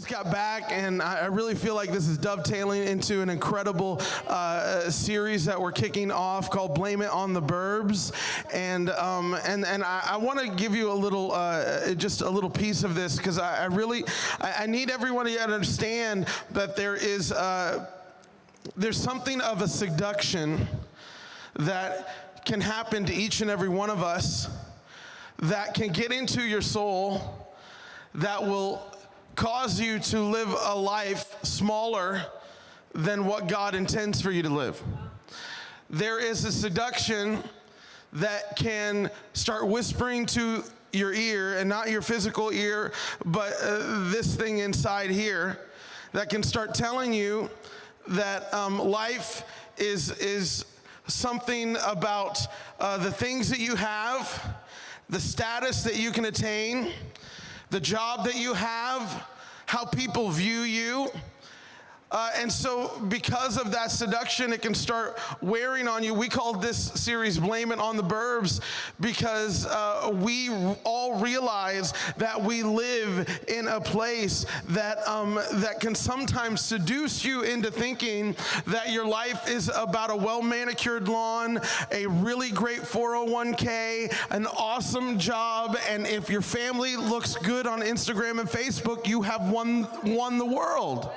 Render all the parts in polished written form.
just got back, and I really feel like this is dovetailing into an incredible series that we're kicking off called "Blame It on the Burbs," and I want to give you a little, just a little piece of this because I need everyone to understand that there's something of a seduction that can happen to each and every one of us that can get into your soul that will cause you to live a life smaller than what God intends for you to live. There is a seduction that can start whispering to your ear, and not your physical ear, but this thing inside here, that can start telling you that life is something about the things that you have, the status that you can attain, the job that you have, how people view you. And so because of that seduction, it can start wearing on you. We called this series "Blame It on the Burbs" because we all realize that we live in a place that can sometimes seduce you into thinking that your life is about a well-manicured lawn, a really great 401k, an awesome job, and if your family looks good on Instagram and Facebook, you have won the world.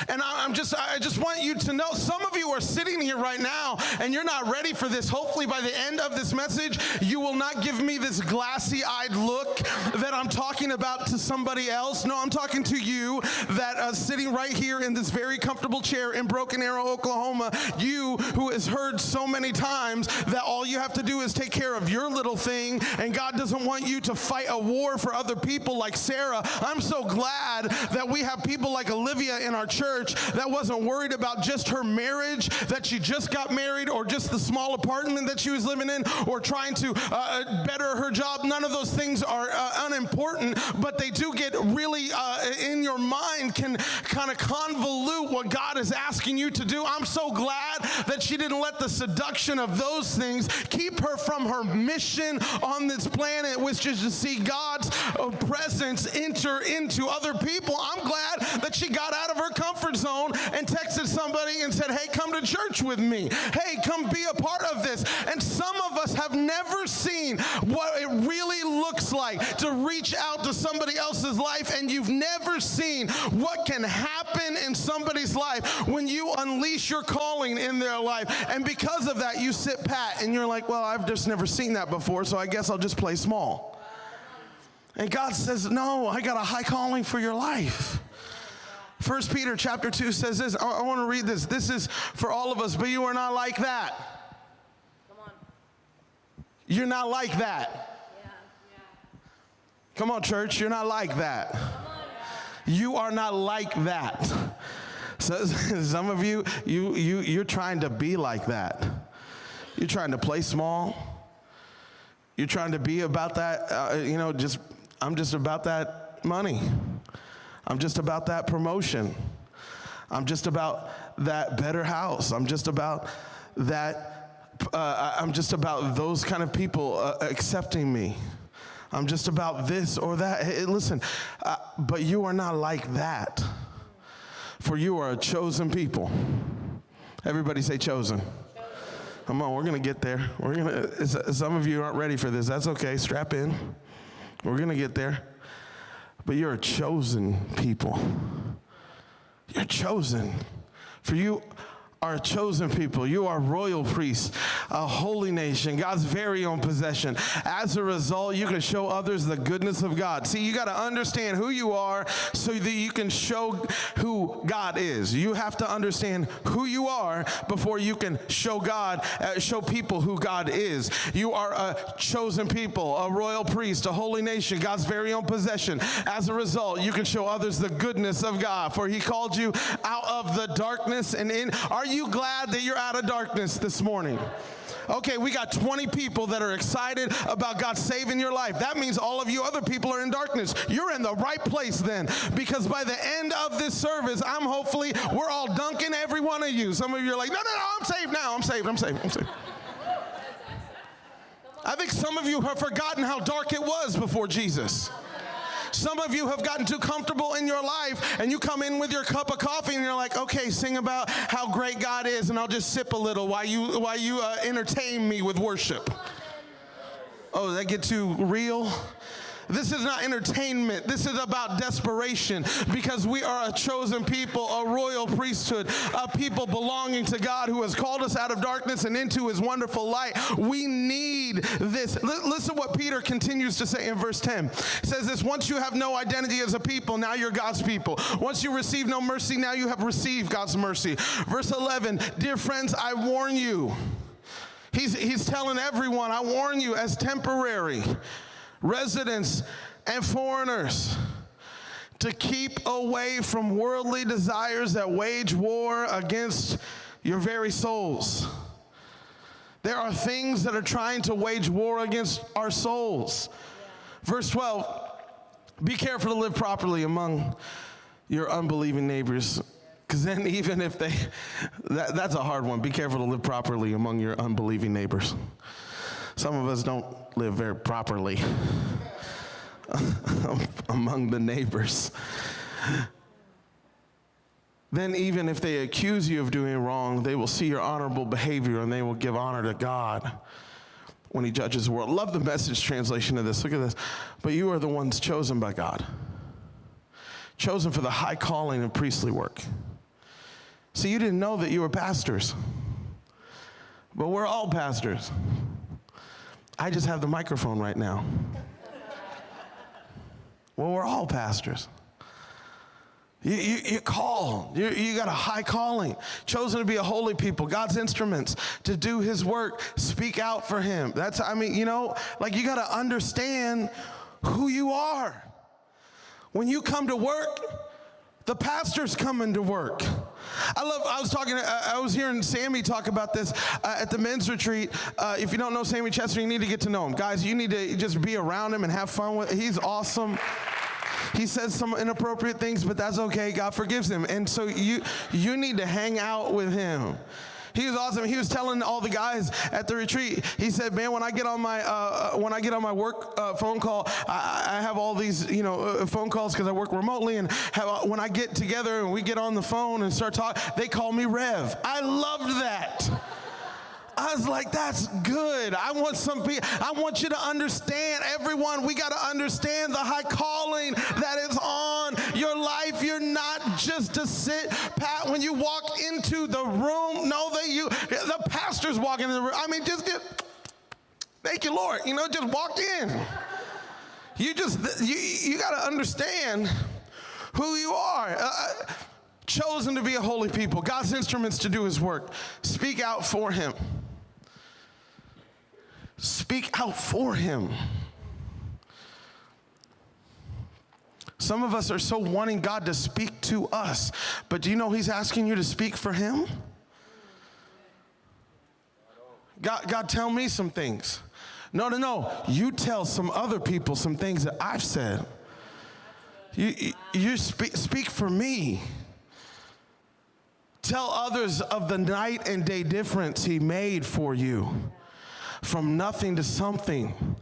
And I just want you to know, some of you are sitting here right now and you're not ready for this. Hopefully by the end of this message, you will not give me this glassy-eyed look that I'm talking about to somebody else. No, I'm talking to you that sitting right here in this very comfortable chair in Broken Arrow, Oklahoma, you who has heard so many times that all you have to do is take care of your little thing and God doesn't want you to fight a war for other people like Sarah. I'm so glad that we have people like Olivia in our church that wasn't worried about just her marriage, that she just got married, or just the small apartment that she was living in, or trying to better her job. None of those things are unimportant, but they do get really in your mind, can kind of convolute what God is asking you to do. I'm so glad that she didn't let the seduction of those things keep her from her mission on this planet, which is to see God's presence enter into other people. I'm glad that she got out of her comfort zone and texted somebody and said, "Hey, come to church with me. Hey, come be a part of this." And some of us have never seen what it really looks like to reach out to somebody else's life, and you've never seen what can happen in somebody's life when you unleash your calling in their life. And because of that, you sit pat and you're like, "Well, I've just never seen that before, so I guess I'll just play small." And God says, "No, I got a high calling for your life." 1 Peter chapter 2 says this. I want to read this. This is for all of us, but you are not like that. Come on. You're not like that. Yeah. Come on, church. You're not like that. You are not like that. So, some of you're trying to be like that. You're trying to play small. You're trying to be about that, I'm just about that money. I'm just about that promotion. I'm just about that better house. I'm just about that. I'm just about those kind of people accepting me. I'm just about this or that. Hey, listen, but you are not like that. For you are a chosen people. Everybody say chosen. Come on, we're going to get there. Some of you aren't ready for this. That's okay. Strap in. We're going to get there. But you're a chosen people. You're chosen. For you are a chosen people. You are royal priests, a holy nation, God's very own possession. As a result, you can show others the goodness of God. See, you got to understand who you are so that you can show who God is. You have to understand who you are before you can show people who God is. You are a chosen people, a royal priest, a holy nation, God's very own possession. As a result, you can show others the goodness of God, for he called you out of the darkness and in. Are you glad that you're out of darkness this morning? Okay, we got 20 people that are excited about God saving your life. That means all of you other people are in darkness. You're in the right place then, because by the end of this service, we're all dunking every one of you. Some of you are like, no, I'm saved now. I'm saved. I think some of you have forgotten how dark it was before Jesus. Some of you have gotten too comfortable in your life, and you come in with your cup of coffee, and you're like, okay, sing about how great God is, and I'll just sip a little while you entertain me with worship. Oh, did that get too real? This is not entertainment. This is about desperation, because we are a chosen people, a royal priesthood, a people belonging to God who has called us out of darkness and into his wonderful light. We need this. Listen what Peter continues to say in verse 10. It says this: once you have no identity as a people, now you're God's people. Once you receive no mercy, now you have received God's mercy. Verse 11, dear friends, I warn you. He's telling everyone, I warn you as temporary residents and foreigners to keep away from worldly desires that wage war against your very souls. There are things that are trying to wage war against our souls. Verse 12, be careful to live properly among your unbelieving neighbors. Because then even if that's a hard one. Be careful to live properly among your unbelieving neighbors. Some of us don't live very properly among the neighbors. Then even if they accuse you of doing wrong, they will see your honorable behavior and they will give honor to God when he judges the world. Love the Message translation of this. Look at this. But you are the ones chosen by God, chosen for the high calling and priestly work. See, you didn't know that you were pastors, but we're all pastors. I just have the microphone right now. Well, we're all pastors. You're called. You got a high calling, chosen to be a holy people, God's instruments to do his work, speak out for him. You got to understand who you are. When you come to work, the pastor's coming to work. I was hearing Sammy talk about this at the men's retreat. If you don't know Sammy Chester, you need to get to know him. Guys, you need to just be around him and have fun with him. He's awesome. He says some inappropriate things, but that's okay. God forgives him. And so you need to hang out with him. He was awesome. He was telling all the guys at the retreat, he said, man, when I get on my work phone call, I have all these, phone calls because I work remotely, and when I get together and we get on the phone and start talking, they call me Rev. I loved that. I was like, that's good. I want you to understand, everyone, we got to understand the high calling that is on your life. You're not just to sit pat when you walk into the room. Know that the pastor's walking in the room. Thank you, Lord. Just walk in. You got to understand who you are. Chosen to be a holy people, God's instruments to do his work. Speak out for him. Speak out for him. Some of us are so wanting God to speak to us, but do you know he's asking you to speak for him? God, tell me some things. No. You tell some other people some things that I've said. You speak for me. Tell others of the night and day difference he made for you. From nothing to something,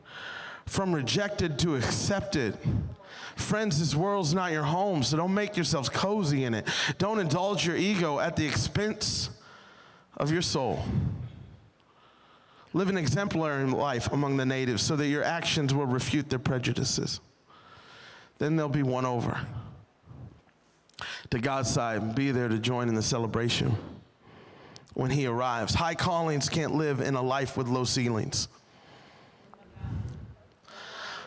from rejected to accepted. Friends, this world's not your home, so don't make yourselves cozy in it. Don't indulge your ego at the expense of your soul. Live an exemplary life among the natives so that your actions will refute their prejudices. Then they'll be won over to God's side and be there to join in the celebration when he arrives. High callings can't live in a life with low ceilings.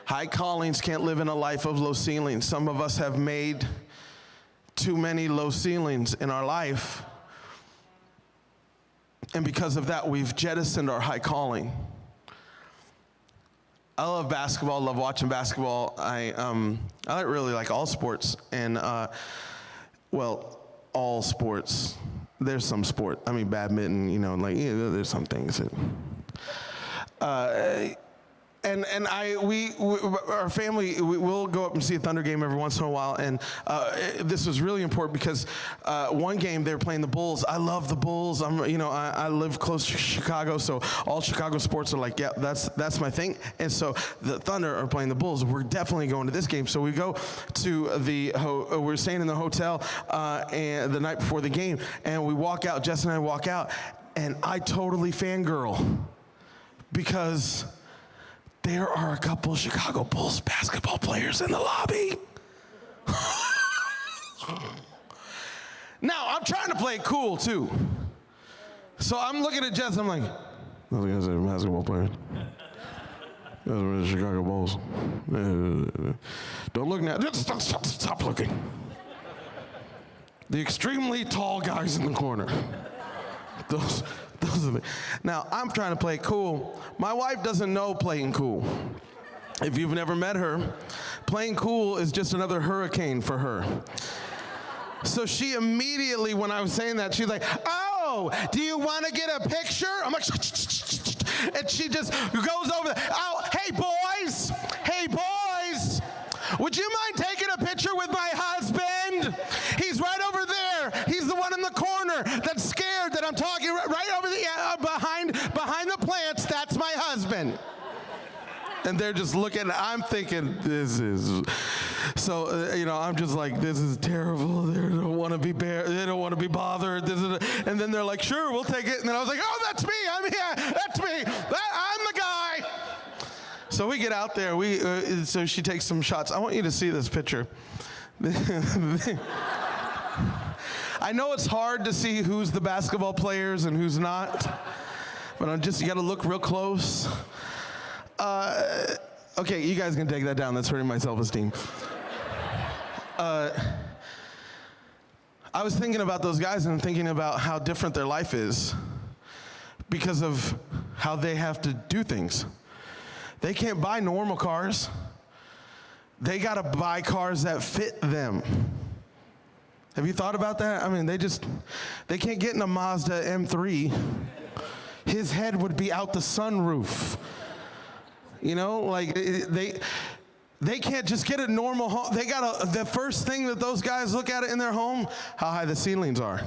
High callings can't live in a life of low ceilings. Some of us have made too many low ceilings in our life. And because of that, we've jettisoned our high calling. I love basketball, love watching basketball. I really like all sports. And, all sports. There's some sport. Badminton, there's some things. And our family, we'll go up and see a Thunder game every once in a while. And this was really important because one game they were playing the Bulls. I love the Bulls. I live close to Chicago, so all Chicago sports are like, yeah, that's my thing. And so the Thunder are playing the Bulls. We're definitely going to this game. So we go to we're staying in the hotel and the night before the game, and we walk out. Jess and I walk out, and I totally fangirl because there are a couple Chicago Bulls basketball players in the lobby. Now, I'm trying to play it cool, too. So I'm looking at Jess, I'm like, I was going to say basketball players. Those are the Chicago Bulls. Don't look now. Stop looking. The extremely tall guys in the corner. Those are the. Now, I'm trying to play it cool. My wife doesn't know playing cool. If you've never met her, playing cool is just another hurricane for her. So she immediately, when I was saying that, she's like, oh, do you want to get a picture? I'm like, and she just goes over there. Oh, hey, boys, would you mind taking a picture with my husband? He's right over there. He's the one in the corner that's scared that I'm talking right over behind the plants. That's my husband. And they're just looking. I'm thinking, this is so. I'm just like, this is terrible. They don't want to be They don't want to be bothered. And then they're like, sure, we'll take it. And then I was like, oh, that's me. I'm here. That's me. I'm the guy. So we get out there. So she takes some shots. I want you to see this picture. I know it's hard to see who's the basketball players and who's not, but you got to look real close. Okay, you guys can take that down. That's hurting my self-esteem. I was thinking about those guys and thinking about how different their life is because of how they have to do things. They can't buy normal cars. They got to buy cars that fit them. Have you thought about that? I mean, they can't get in a Mazda M3. His head would be out the sunroof. They can't just get a normal home. The first thing that those guys look at in their home, how high the ceilings are.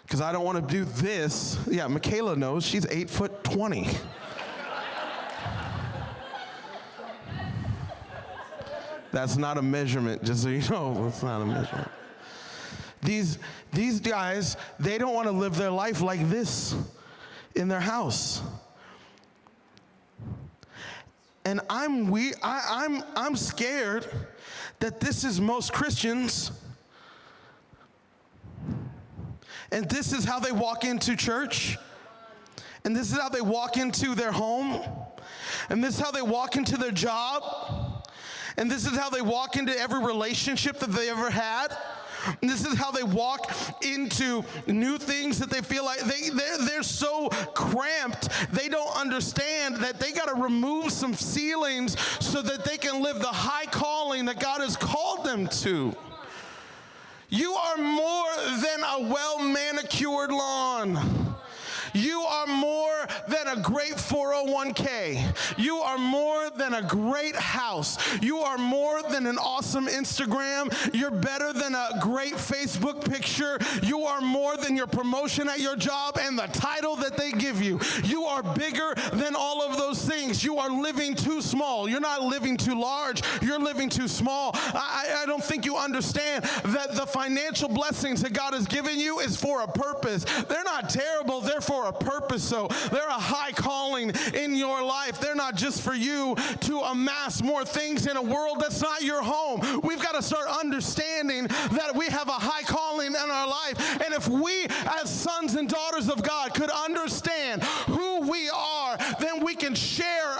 Because I don't want to do this. Yeah, Michaela knows. She's 8'20". That's not a measurement, just so you know. It's not a measurement. These guys, they don't want to live their life like this in their house. And I'm scared that this is most Christians, and this is how they walk into church, and this is how they walk into their home, and this is how they walk into their job, and this is how they walk into every relationship that they ever had. And this is how they walk into new things that they feel like they're so cramped. They don't understand that they got to remove some ceilings so that they can live the high calling that God has called them to. You are more than a well-manicured lawn. You are more than a great 401k. You are more than a great house. You are more than an awesome Instagram. You're better than a great Facebook picture. You are more than your promotion at your job and the title that they give you. You are bigger than all of those things. You are living too small. You're not living too large. You're living too small. I don't think you understand that the financial blessings that God has given you is for a purpose. They're not terrible. They're for a purpose. So they're a high calling in your life. They're not just for you to amass more things in a world that's not your home. We've got to start understanding that we have a high calling in our life. And if we as sons and daughters of God could understand who we are, then we can share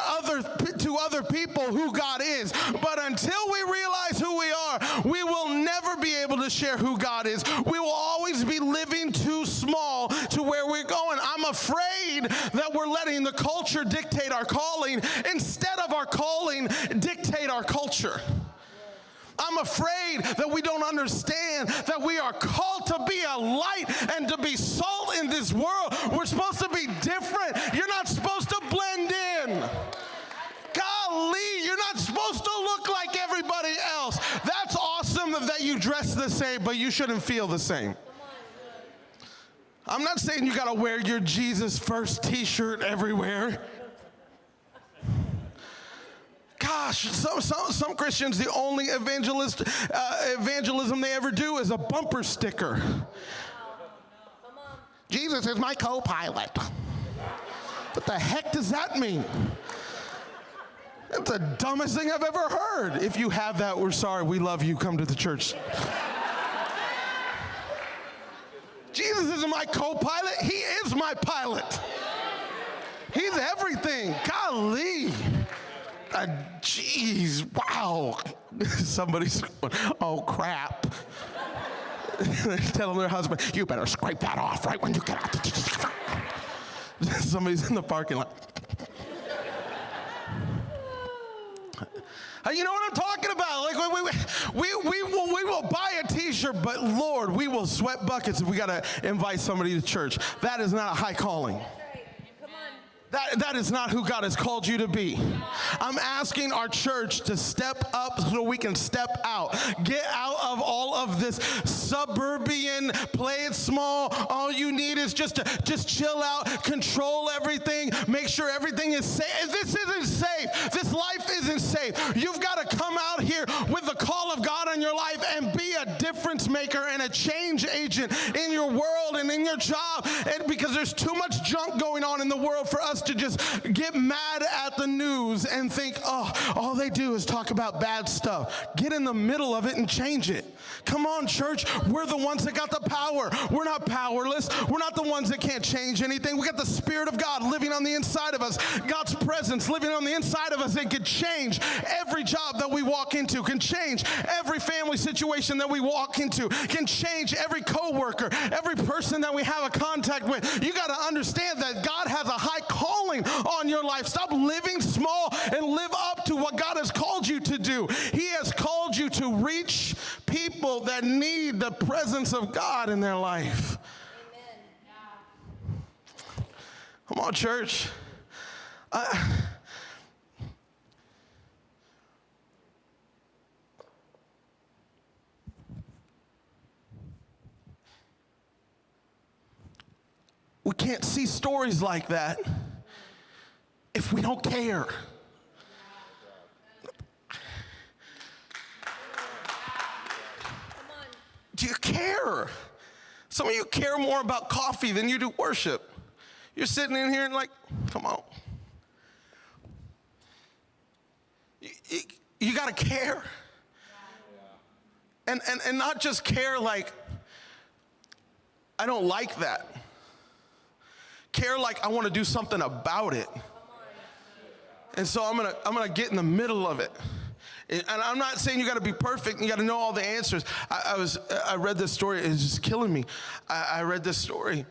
to other people who God is. But until we realize who we are, we will never be able to share who God is. We will always be living too small to where we're going. I'm afraid that we're letting the culture dictate our calling instead of our calling dictate our culture. I'm afraid that we don't understand that we are called to be a light and to be salt in this world. We're supposed to be different. You're not supposed to blend in. dress the same, but you shouldn't feel the same. I'm not saying you got to wear your Jesus First t-shirt everywhere. Gosh, some Christians, the only evangelism they ever do is a bumper sticker. Jesus is my co-pilot. What the heck does that mean? That's the dumbest thing I've ever heard. If you have that, we're sorry. We love you. Come to the church. Jesus isn't my co-pilot. He is my pilot. He's everything. Golly. Jeez, wow. Somebody's going, oh, crap. They're telling their husband, you better scrape that off right when you get out. Somebody's in the parking lot. You know what I'm talking about? Like we will buy a t-shirt, but Lord, we will sweat buckets if we got to invite somebody to church. That is not a high calling. That is not who God has called you to be. I'm asking our church to step up so we can step out. Get out of all of this suburban, play it small. All you need is just chill out, control everything, make sure everything is safe. This isn't safe. This life isn't safe. You've got to come out here with the call of God on your life and be a difference maker and a change agent in your world and in your job. And because there's too much junk going on in the world for us to just get mad at the news and think, oh, all they do is talk about bad stuff. Get in the middle of it and change it. Come on, church. We're the ones that got the power. We're not powerless. We're not the ones that can't change anything. We got the Spirit of God living on the inside of us. God's presence living on the inside of us that can change every job that we walk into, can change every family situation that we walk into, can change every coworker, every person that we have a contact with. You got to understand that God has a high calling on your life. Stop living small and live up to what God has called you to do. He has called you to reach people that need the presence of God in their life. Amen. Come on, church. We can't see stories like that if we don't care. Do you care? Some of you care more about coffee than you do worship. You're sitting in here and like, come on. You got to care. And not just care like, I don't like that. Care like I want to do something about it. And so I'm gonna get in the middle of it. And I'm not saying you got to be perfect and you got to know all the answers. I read this story. It's just killing me. I read this story.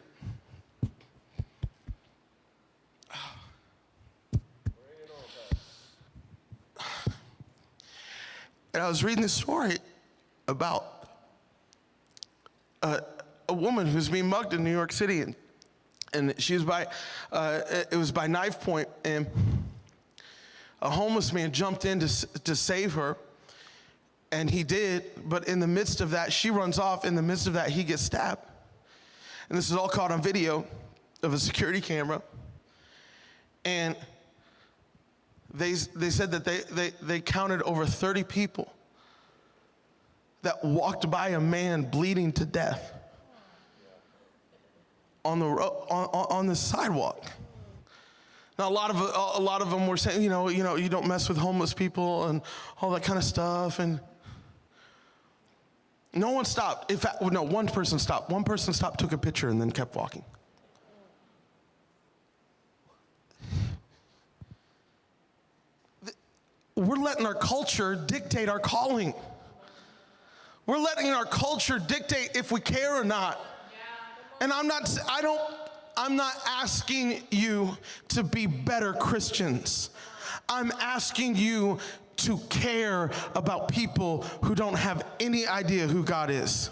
And I was reading this story about a woman who's being mugged in New York City, and she was it was by knife point, and a homeless man jumped in to save her, and he did, but in the midst of that, she runs off. In the midst of that, he gets stabbed. And this is all caught on video of a security camera. And they said that they counted over 30 people that walked by a man bleeding to death on the sidewalk. Now, a lot of them were saying, you don't mess with homeless people and all that kind of stuff. And no one stopped. In fact, no, one person stopped. One person stopped, took a picture, and then kept walking. We're letting our culture dictate our calling. We're letting our culture dictate if we care or not. And I'm not asking you to be better Christians. I'm asking you to care about people who don't have any idea who God is.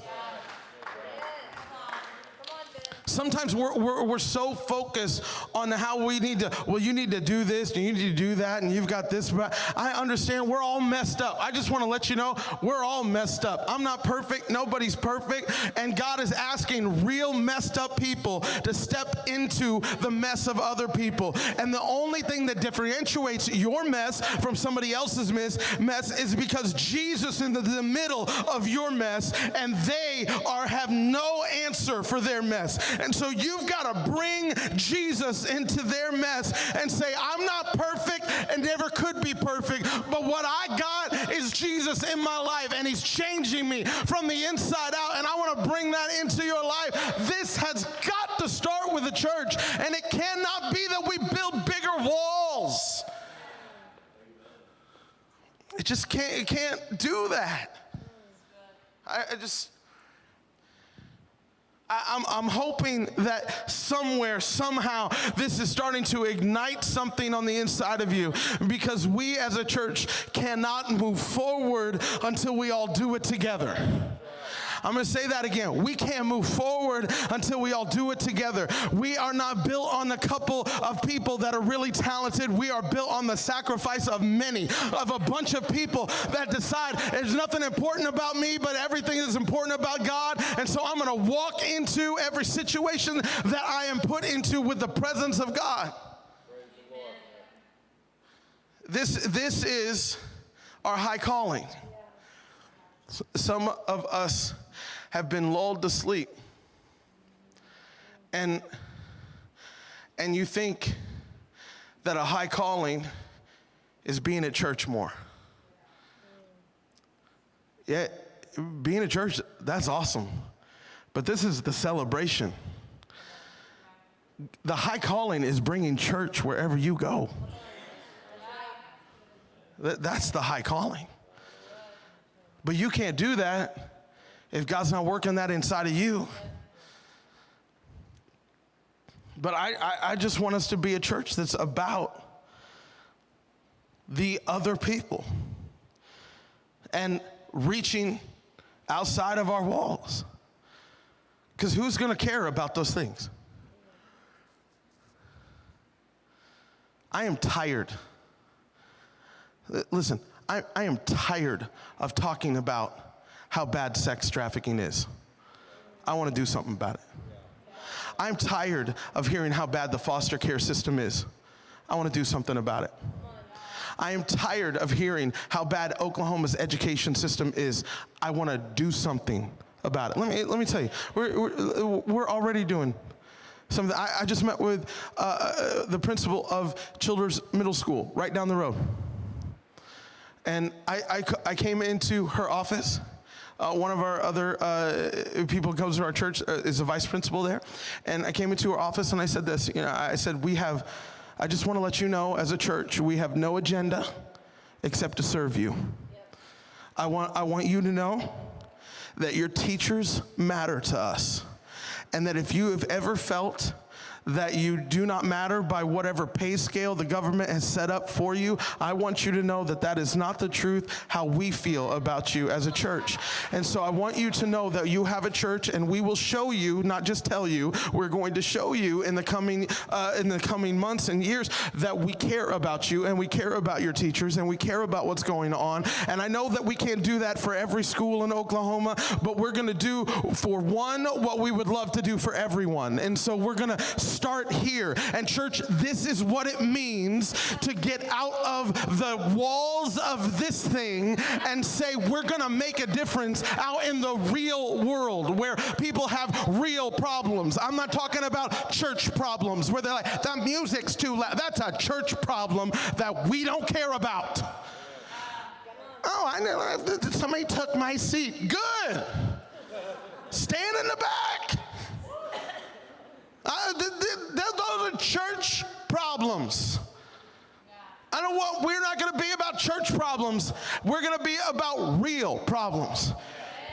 Sometimes we're so focused on how we need to, well, you need to do this, and you need to do that, and you've got this. I understand we're all messed up. I just want to let you know, we're all messed up. I'm not perfect. Nobody's perfect. And God is asking real messed up people to step into the mess of other people. And the only thing that differentiates your mess from somebody else's mess is because Jesus is in the middle of your mess, and they have no answer for their mess. And so you've got to bring Jesus into their mess and say, I'm not perfect and never could be perfect, but what I got is Jesus in my life, and he's changing me from the inside out, and I want to bring that into your life. This has got to start with the church, and it cannot be that we build bigger walls. It just can't do that. I'm hoping that somewhere, somehow, this is starting to ignite something on the inside of you, because we as a church cannot move forward until we all do it together. I'm going to say that again. We can't move forward until we all do it together. We are not built on a couple of people that are really talented. We are built on the sacrifice of many, of a bunch of people that decide there's nothing important about me, but everything is important about God. And so I'm going to walk into every situation that I am put into with the presence of God. This is our high calling. Some of us have been lulled to sleep, and you think that a high calling is being at church more. Yeah, being at church, that's awesome, but this is the celebration. The high calling is bringing church wherever you go. That's the high calling. But you can't do that if God's not working that inside of you. But I just want us to be a church that's about the other people and reaching outside of our walls. Because who's going to care about those things? I am tired. Listen, I am tired of talking about how bad sex trafficking is. I want to do something about it. I'm tired of hearing how bad the foster care system is. I want to do something about it. I am tired of hearing how bad Oklahoma's education system is. I want to do something about it. Let me tell you, we're already doing something. I just met with the principal of Childers Middle School right down the road. And I came into her office. One of our other people who comes to our church is a vice principal there. And I came into her office and I said this, I said, I just want to let you know, as a church, we have no agenda except to serve you. I want you to know that your teachers matter to us. And that if you have ever felt that you do not matter by whatever pay scale the government has set up for you, I want you to know that that is not the truth, how we feel about you as a church. And so I want you to know that you have a church, and we will show you, not just tell you, we're going to show you in the coming months and years that we care about you, and we care about your teachers, and we care about what's going on. And I know that we can't do that for every school in Oklahoma, but we're going to do for one what we would love to do for everyone. And so we're going to start here. And church, this is what it means to get out of the walls of this thing and say we're going to make a difference out in the real world where people have real problems. I'm not talking about church problems where they're like, the music's too loud. That's a church problem that we don't care about. Oh, I know. Somebody took my seat. Good. Stand in the back. Those are church problems. I don't want, we're not going to be about church problems. We're going to be about real problems.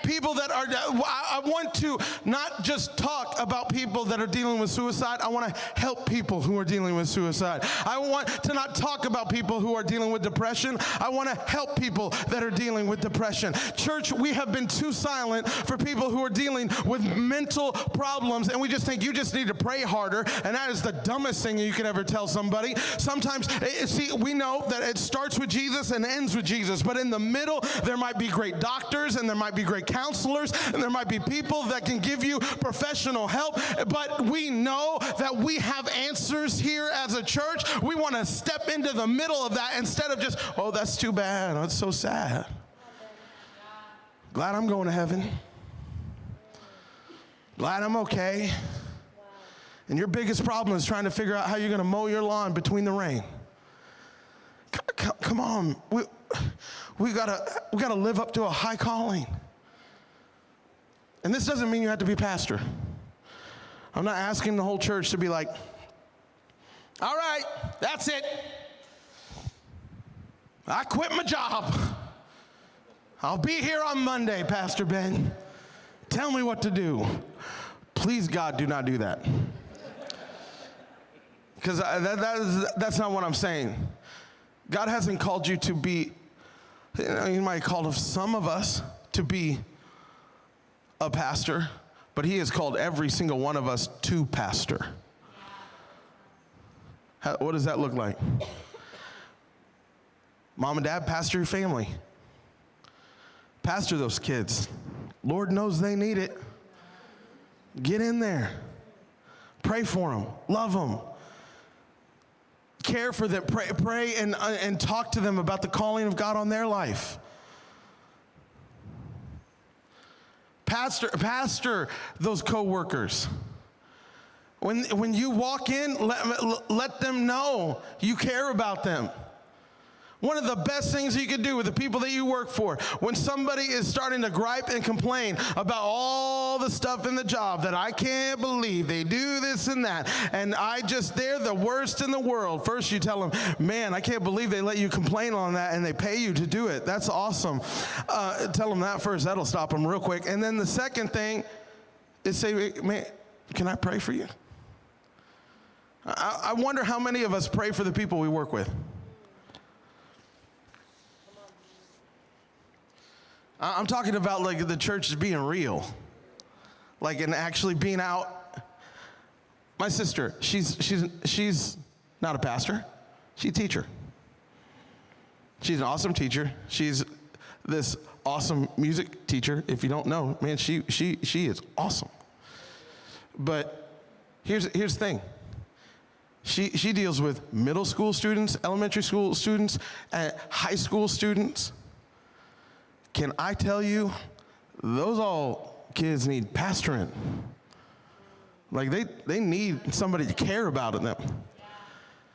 people that are, I want to not just talk about people that are dealing with suicide. I want to help people who are dealing with suicide. I want to not talk about people who are dealing with depression. I want to help people that are dealing with depression. Church, we have been too silent for people who are dealing with mental problems, and we just think you just need to pray harder, and that is the dumbest thing you could ever tell somebody. Sometimes, see, we know that it starts with Jesus and ends with Jesus, but in the middle, there might be great doctors, and there might be great counselors, and there might be people that can give you professional help, but we know that we have answers here as a church. We want to step into the middle of that instead of just, oh, that's too bad. Oh, it's so sad. Glad I'm going to heaven. Glad I'm okay. And your biggest problem is trying to figure out how you're going to mow your lawn between the rain. Come on. We gotta live up to a high calling. And this doesn't mean you have to be pastor. I'm not asking the whole church to be like, all right, that's it. I quit my job. I'll be here on Monday, Pastor Ben. Tell me what to do. Please, God, do not do that. Because that's not what I'm saying. God hasn't called you to be, he might have called some of us to be a pastor, but he has called every single one of us to pastor. What does that look like? Mom and dad, pastor your family. Pastor those kids. Lord knows they need it. Get in there. Pray for them. Love them. Care for them. Pray and talk to them about the calling of God on their life. Pastor those coworkers. When you walk in, let them know you care about them. One of the best things you can do with the people that you work for, when somebody is starting to gripe and complain about all the stuff in the job that I can't believe they do this and that, and they're the worst in the world. First you tell them, man, I can't believe they let you complain on that and they pay you to do it. That's awesome. Tell them that first. That'll stop them real quick. And then the second thing is say, man, can I pray for you? I wonder how many of us pray for the people we work with. I'm talking about like the church being real, like and actually being out. My sister, she's not a pastor, she's a teacher. She's an awesome teacher. She's this awesome music teacher. If you don't know, man, she is awesome. But here's the thing. She deals with middle school students, elementary school students, and high school students. Can I tell you, those all kids need pastoring. Like they need somebody to care about them.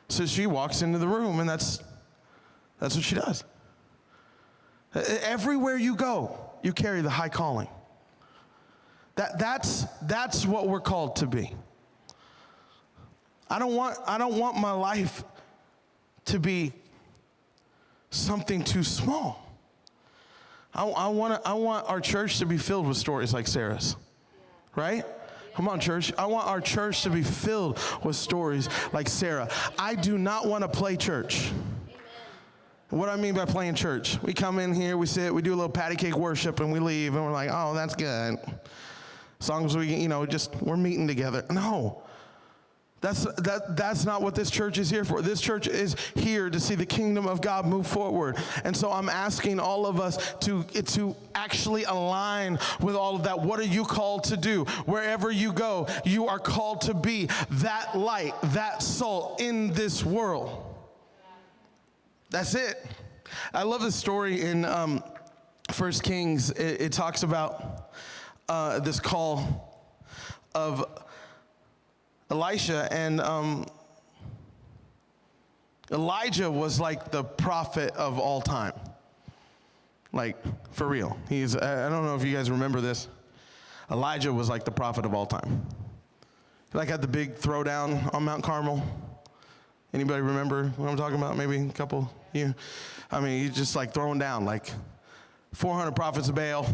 So she walks into the room, and that's what she does. Everywhere you go, you carry the high calling. That's what we're called to be. I don't want my life to be something too small. I want our church to be filled with stories like Sarah's, right? Come on, church. I want our church to be filled with stories like Sarah. I do not want to play church. What do I mean by playing church? We come in here, we sit, we do a little patty cake worship, and we leave, and we're like, oh, that's good. As long as we, we're meeting together. No. That's not what this church is here for. This church is here to see the kingdom of God move forward. And so I'm asking all of us to actually align with all of that. What are you called to do? Wherever you go, you are called to be that light, that salt in this world. That's it. I love the story in 1 Kings. It talks about this call of Elisha, and Elijah was like the prophet of all time. Like, for real. I don't know if you guys remember this. Elijah was like the prophet of all time. He had the big throwdown on Mount Carmel. Anybody remember what I'm talking about? Maybe a couple of you. I mean, he's just throwing down 400 prophets of Baal.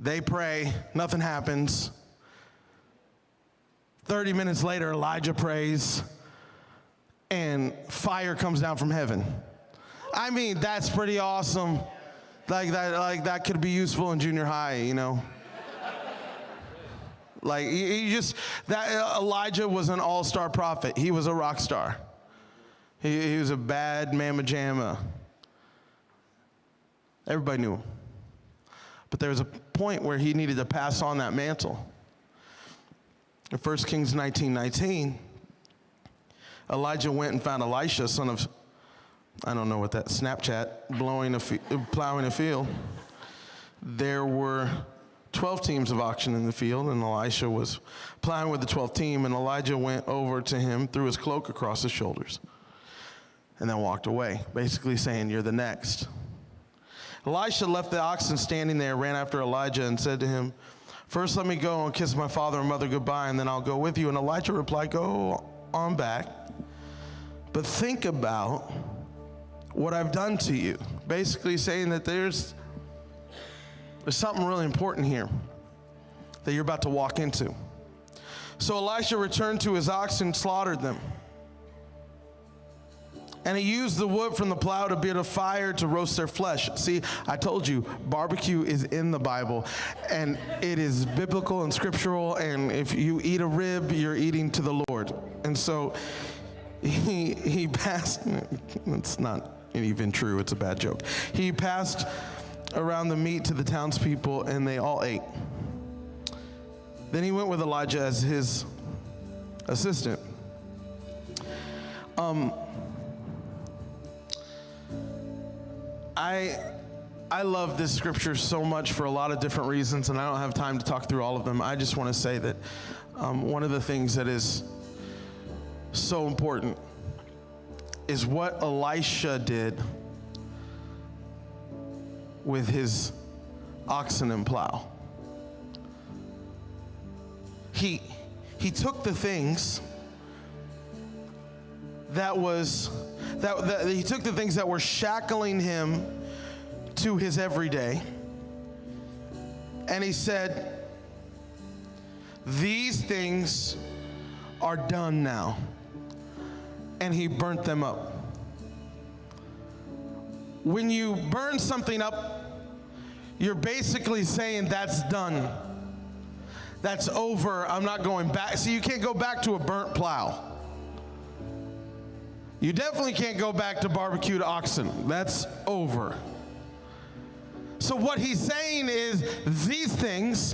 They pray, nothing happens. 30 minutes later, Elijah prays, and fire comes down from heaven. I mean, that's pretty awesome. That could be useful in junior high, you know. Elijah was an all-star prophet. He was a rock star. He was a bad mamma jamma. Everybody knew him. But there was a point where he needed to pass on that mantle. In 1 Kings 19:19, Elijah went and found Elisha, son of, I don't know what that, Snapchat, plowing a field. There were 12 teams of oxen in the field, and Elisha was plowing with the 12th team, and Elijah went over to him, threw his cloak across his shoulders, and then walked away, basically saying, "You're the next." Elisha left the oxen standing there, ran after Elijah, and said to him, "First let me go and kiss my father and mother goodbye, and then I'll go with you." And Elijah replied, "Go on back, but think about what I've done to you." Basically saying that there's something really important here that you're about to walk into. So Elisha returned to his oxen, slaughtered them. And he used the wood from the plow to build a fire to roast their flesh. See, I told you, barbecue is in the Bible, and it is biblical and scriptural, and if you eat a rib, you're eating to the Lord. And so he passed, it's not even true, it's a bad joke. He passed around the meat to the townspeople, and they all ate. Then he went with Elijah as his assistant. I love this scripture so much for a lot of different reasons, and I don't have time to talk through all of them. I just want to say that one of the things that is so important is what Elisha did with his oxen and plow. He took the things that were shackling him to his everyday, and he said, "These things are done now," and he burnt them up. When you burn something up, you're basically saying that's done. That's over. I'm not going back. See, you can't go back to a burnt plow. You definitely can't go back to barbecued oxen. That's over. So what he's saying is, these things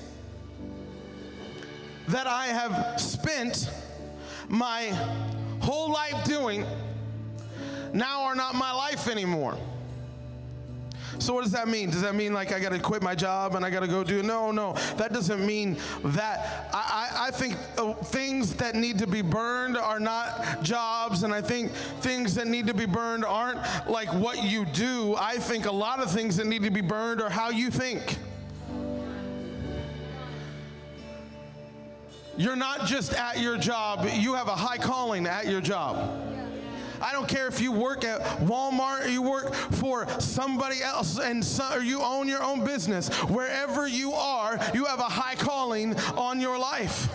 that I have spent my whole life doing now are not my life anymore. So what does that mean? Does that mean like I got to quit my job and I got to go do it? No, that doesn't mean that. I think things that need to be burned are not jobs, and I think things that need to be burned aren't like what you do. I think a lot of things that need to be burned are how you think. You're not just at your job. You have a high calling at your job. I don't care if you work at Walmart or you work for somebody else or you own your own business. Wherever you are, you have a high calling on your life.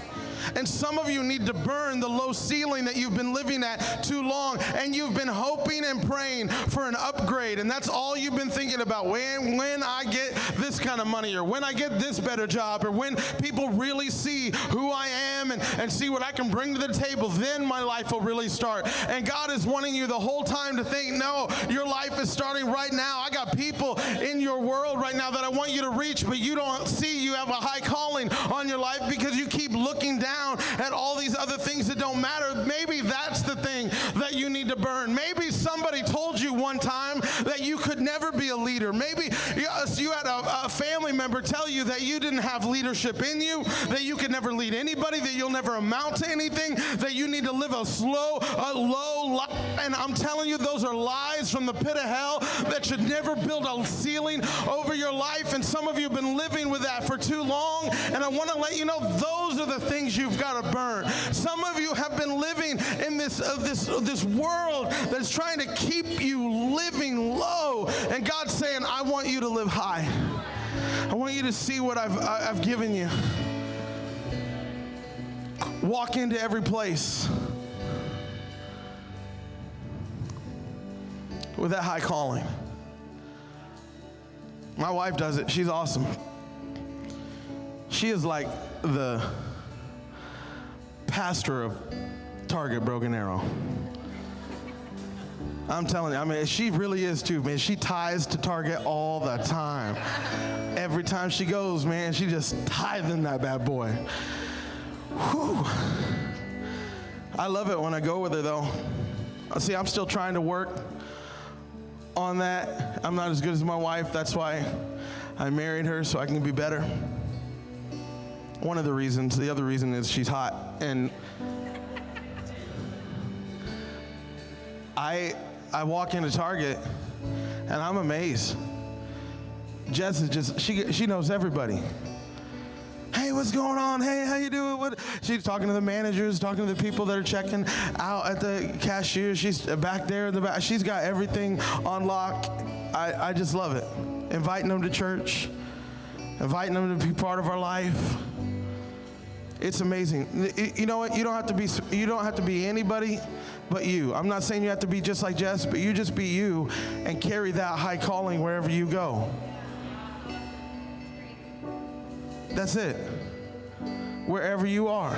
And some of you need to burn the low ceiling that you've been living at too long, and you've been hoping and praying for an upgrade, and that's all you've been thinking about. When I get this kind of money, or when I get this better job, or when people really see who I am and see what I can bring to the table, then my life will really start. And God is wanting you the whole time to think, no, your life is starting right now. I got people in your world right now that I want you to reach, but you don't see you have a high calling on your life because you keep looking down at all these other things that don't matter. Maybe that's the thing that you need to burn. Maybe somebody told you one time that you could never be a leader. Maybe you had a family member tell you that you didn't have leadership in you, that you could never lead anybody, that you'll never amount to anything, that you need to live a low life. And I'm telling you, those are lies from the pit of hell that should never build a ceiling over your life. And some of you have been living with that for too long. And I want to let you know, those are the things you've got to burn. Some of you have been living in this world that's trying to keep you living low, and God's saying, I want you to live high. I want you to see what I've given you. Walk into every place with that high calling. My wife does it. She's awesome. She is like the pastor of Target Broken Arrow. I'm telling you, I mean, she really is too, man. She ties to Target all the time. Every time she goes, man, she just tithing that bad boy. Whew. I love it when I go with her, though. See, I'm still trying to work on that. I'm not as good as my wife. That's why I married her, so I can be better. One of the reasons. The other reason is she's hot. And I walk into Target, and I'm amazed. Jess is just, she knows everybody. Hey, what's going on? Hey, how you doing? What? She's talking to the managers, talking to the people that are checking out at the cashier. She's back there in the back. She's got everything on lock. I just love it. Inviting them to church, inviting them to be part of our life. It's amazing. You know what? You don't have to be anybody but you. I'm not saying you have to be just like Jess, but you just be you and carry that high calling wherever you go. That's it. Wherever you are.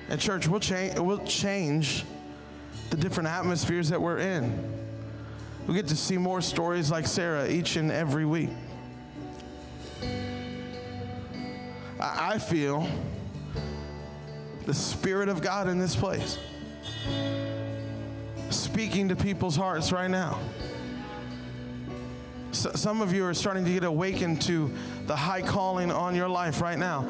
And church, we'll change the different atmospheres that we're in. We get to see more stories like Sarah each and every week. I feel the Spirit of God in this place, speaking to people's hearts right now. So, some of you are starting to get awakened to the high calling on your life right now.